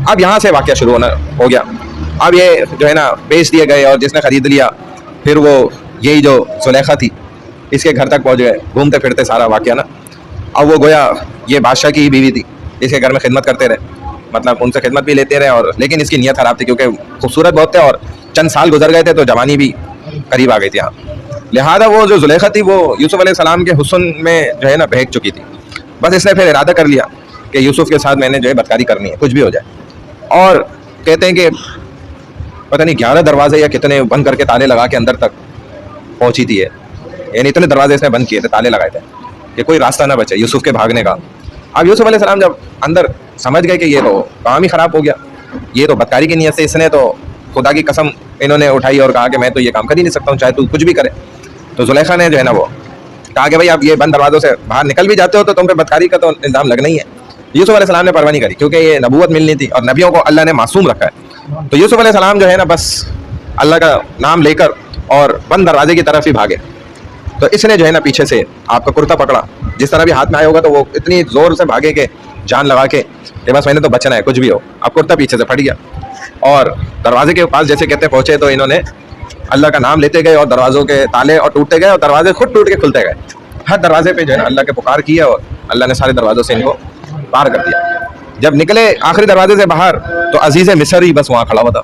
अब यहाँ से वाक़या शुरू हो गया। अब ये जो है ना बेच दिए गए और जिसने ख़रीद लिया फिर वो यही जो जुलेखा थी इसके घर तक पहुँच गए घूमते फिरते सारा वाक़या ना। अब वो गोया ये बादशाह की ही बीवी थी, इसके घर में खिदमत करते रहे, मतलब उनसे खिदमत भी लेते रहे और लेकिन इसकी नीयत ख़राब थी क्योंकि खूबसूरत बहुत थे और चंद साल गुजर गए थे तो जवानी भी करीब आ गई थी यहाँ। लिहाजा वो जो जुलेखा थी वो यूसुफ अलैहिस्सलाम के हुस्न में जो है ना बहक चुकी थी। बस इसने फिर इरादा कर लिया कि यूसुफ के साथ मैंने जो है बदकारी करनी है, कुछ भी हो जाए। और कहते हैं कि पता नहीं 11 दरवाजे या कितने बंद करके ताले लगा के अंदर तक पहुंची थी ये, यानी इतने दरवाजे इसने बंद किए थे, ताले लगाए थे कि कोई रास्ता ना बचे यूसुफ के भागने का। अब यूसुफ अलैहिस्सलाम जब अंदर समझ गए कि ये तो काम ही ख़राब हो गया, ये तो बदकारी की नीयत से इसने तो खुदा की कसम इन्होंने उठाई और कहा कि मैं तो ये काम कर ही नहीं सकता हूँ चाहे तू कुछ भी करे। तो जुलेखा ने जो है ना वो कहा कि भाई आप ये बंद दरवाज़ों से बाहर निकल भी जाते हो तो तुम पे बदकारी का तो इल्ज़ाम लगना ही है। यूसुफ अलैहिस्सलाम ने परवाह नहीं करी क्योंकि ये नबूवत मिलनी थी और नबियों को अल्लाह ने मासूम रखा है। तो यूसुफ अलैहिस्सलाम जो है ना बस अल्लाह का नाम लेकर और बंद दरवाजे की तरफ ही भागे। तो इसने जो है ना पीछे से आपका कुर्ता पकड़ा, जिस तरह भी हाथ में आया होगा तो वो इतनी ज़ोर से भागे कि जान लगा के बस मैंने तो बचना है कुछ भी हो। अब कुर्ता पीछे से फट गया और दरवाजे के पास जैसे कहते पहुँचे तो इन्होंने अल्लाह का नाम लेते गए और दरवाज़ों के ताले और टूटते गए और दरवाजे खुद टूट के खुलते गए। हर दरवाजे पे जो है ना अल्लाह के पुकार किया और अल्लाह ने सारे दरवाज़ों से इनको पार कर दिया। जब निकले आखिरी दरवाजे से बाहर तो अजीज़ मिस्र ही बस वहाँ खड़ा हुआ था।